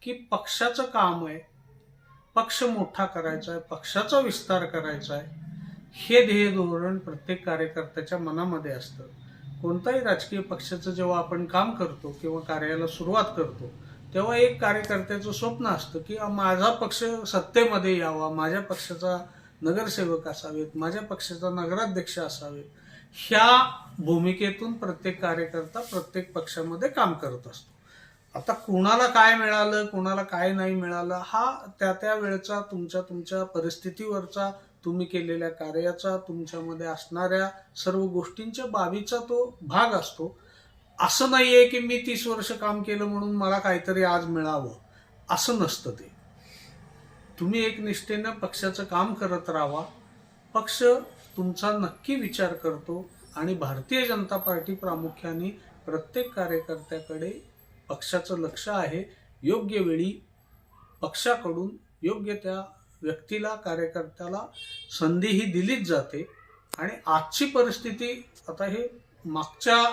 की पक्षाचं काम आहे, पक्ष मोठा करायचा आहे, पक्षाचा विस्तार करायचा आहे, हे ध्येय धोरण प्रत्येक कार्यकर्त्याच्या मनामध्ये असतं. कोणताही राजकीय पक्षाचं जेव्हा आपण काम करतो किंवा कार्याला सुरुवात करतो तेव्हा एक कार्यकर्त्याचं स्वप्न असतं की माझा पक्ष सत्तेमध्ये यावा, माझ्या पक्षाचा नगरसेवक असावेत, माझ्या पक्षाचा नगराध्यक्ष असावेत. ह्या भूमिकेतून प्रत्येक कार्यकर्ता प्रत्येक पक्षामध्ये काम करत असतो. आता कुणाला काय मिळालं, कुणाला काय नाही मिळालं, हा त्या त्या वेळचा तुमच्या परिस्थितीवरचा, तुम्ही केलेल्या कार्याचा, तुमच्यामध्ये असणाऱ्या सर्व गोष्टींच्या बाबीचा तो भाग असतो. असं नाहीये की मी 30 वर्ष काम केलं म्हणून मला काहीतरी आज मिळावं, असं नसतं ते. तुम्ही एक निष्ठेनं पक्षाचं काम करत राहा. पक्ष तुमचा नक्की विचार करतो आणि भारतीय जनता पार्टी प्रामुख्याने प्रत्येक कार्यकर्त्याकडे पक्षाचं लक्ष आहे. योग्य वेळी पक्षाकडून योग्य त्या व्यक्तीला, कार्यकर्त्याला संधी ही दिलीच जाते. आणि आजची परिस्थिती, आता हे मागच्या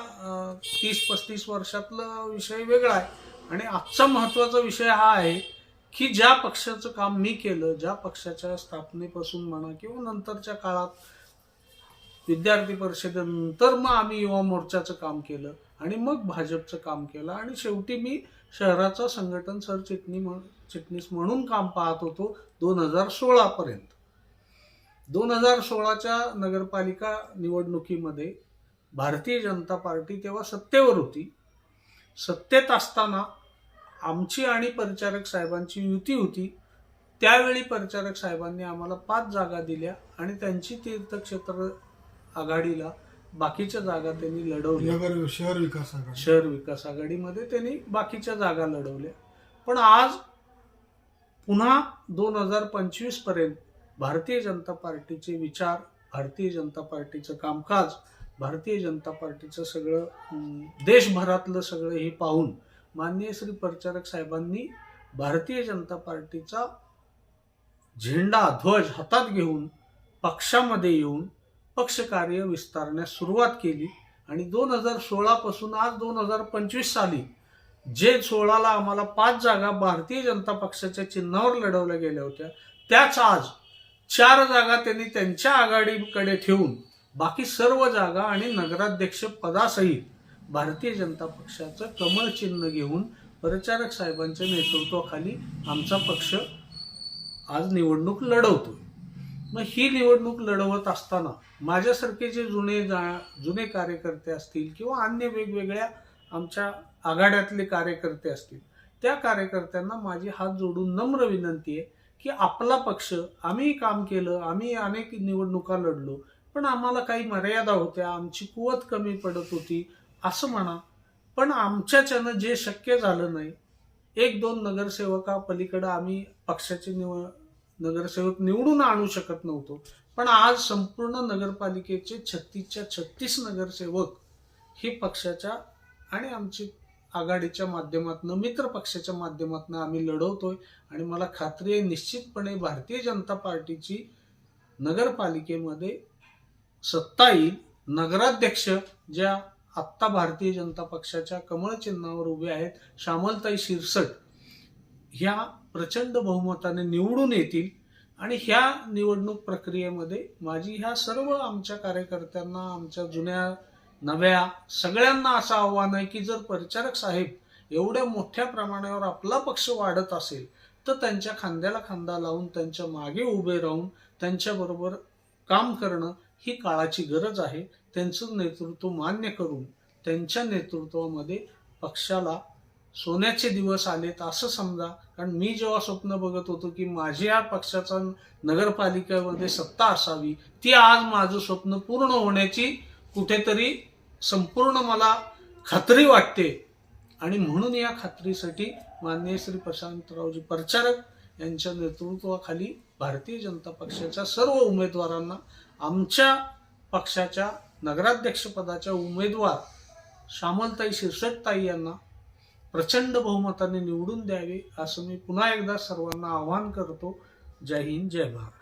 30-35 वर्षातला विषय वेगळा आहे आणि आजचा महत्त्वाचा विषय हा आहे की ज्या पक्षाचं काम मी केलं, ज्या पक्षाच्या स्थापनेपासून म्हणा किंवा नंतरच्या काळात विद्यार्थी परिषदेनंतर मग आम्ही युवा मोर्चाचं काम केलं आणि मग भाजपचं काम केलं आणि शेवटी मी शहराचा संघटन सरचिटणीस म्हणून काम पाहत होतो 2016 पर्यंत. 2016च्या नगरपालिका निवडणुकीमध्ये भारतीय जनता पार्टी तेव्हा सत्तेवर होती. सत्तेत असताना आमची आणि परिचारक साहेबांची युती होती. त्यावेळी परिचारक साहेबांनी आम्हाला 5 जागा दिल्या आणि त्यांची तीर्थक्षेत्र आघाडीला बाकीच्या जागा त्यांनी लढवल्या. शहर विकास आघाडीमध्ये त्यांनी बाकीच्या जागा लढवल्या. पण आज पुन्हा 2025 पर्यंत भारतीय जनता पार्टीचे विचार, भारतीय जनता पार्टीचं कामकाज, भारतीय जनता पार्टीचं सगळं देशभरातलं सगळं हे पाहून माननीय श्री परिचारक साहेबांनी भारतीय जनता पार्टीचा झेंडा, ध्वज हातात घेऊन पक्षामध्ये येऊन पक्षकार्य विस्तारण्यास सुरुवात केली. आणि 2016 पासून आज 2025 साली जे 16ला आम्हाला 5 जागा भारतीय जनता पक्षाच्या चिन्हावर लढवल्या गेल्या होत्या, त्याच आज 4 जागा त्यांनी त्यांच्या आघाडीकडे ठेवून बाकी सर्व जागा आणि नगराध्यक्ष पदासहित भारतीय जनता पक्षाचं कमळ चिन्ह घेऊन परिचारक साहेबांच्या नेतृत्वाखाली आमचा पक्ष आज निवडणूक लढवतोय. मग ही निवडणूक लढवत असताना माझ्यासारखे जे जुने कार्यकर्ते असतील किंवा अन्य वेगवेगळ्या आमच्या आघाड्यातले कार्यकर्ते असतील, त्या कार्यकर्त्यांना माझी हात जोडून नम्र विनंती आहे की आपला पक्ष, आम्ही काम केलं, आम्ही अनेक निवडणुका लढलो, पण आम्हाला काही मर्यादा होत्या, आमची कुवत कमी पडत होती असं म्हणा, पण आमच्याच्यानं जे शक्य झालं नाही, 1-2 नगरसेवका पलीकडे आम्ही पक्षाचे नगरसेवक निवडून आणू शकत नव्हतो, पण आज संपूर्ण नगरपालिकेचे 36च्या 36 नगरसेवक हे पक्षाच्या आणि आमची आघाडीच्या माध्यमातून, मित्र पक्षाच्या माध्यमातून आम्ही लढवतोय. आणि मला खात्री आहे निश्चितपणे भारतीय जनता पार्टीची नगरपालिकेमध्ये सत्ता येईल. नगराध्यक्ष ज्या आत्ता भारतीय जनता पक्षाच्या कमळ चिन्हावर उभे आहेत, श्यामलताई शिरसट, ह्या प्रचंड बहुमताने निवडून येतील. आणि ह्या निवडणूक प्रक्रियेमध्ये माझी ह्या सर्व आमच्या कार्यकर्त्यांना, आमच्या जुन्या नव्या सगळ्यांना असं आव्हान आहे की जर परिचारक साहेब एवढ्या मोठ्या प्रमाणावर आपला पक्ष वाढत असेल तर त्यांच्या खांद्याला खांदा लावून, त्यांच्या मागे उभे राहून त्यांच्याबरोबर काम करणं ही काळाची गरज आहे. त्यांचं नेतृत्व मान्य करून त्यांच्या नेतृत्वामध्ये पक्षाला सोन्याचे दिवस आलेत असं समजा. कारण मी जेव्हा स्वप्न बघत होतो की माझ्या पक्षाचा नगरपालिकेमध्ये सत्ता असावी, ती आज माझं स्वप्न पूर्ण होण्याची कुठेतरी संपूर्ण मला खात्री वाटते. आणि म्हणून या खात्रीसाठी माननीय श्री प्रशांतरावजी परिचारक यांच्या नेतृत्वाखाली भारतीय जनता पक्षाच्या सर्व उमेदवारांना, आमच्या पक्षाच्या नगराध्यक्षपदाच्या उमेदवार श्यामलताई शिरसटताई यांना प्रचंड बहुमताने निवडून द्यावे असं मी पुन्हा एकदा सर्वांना आवाहन करतो. जय हिंद, जय भारत.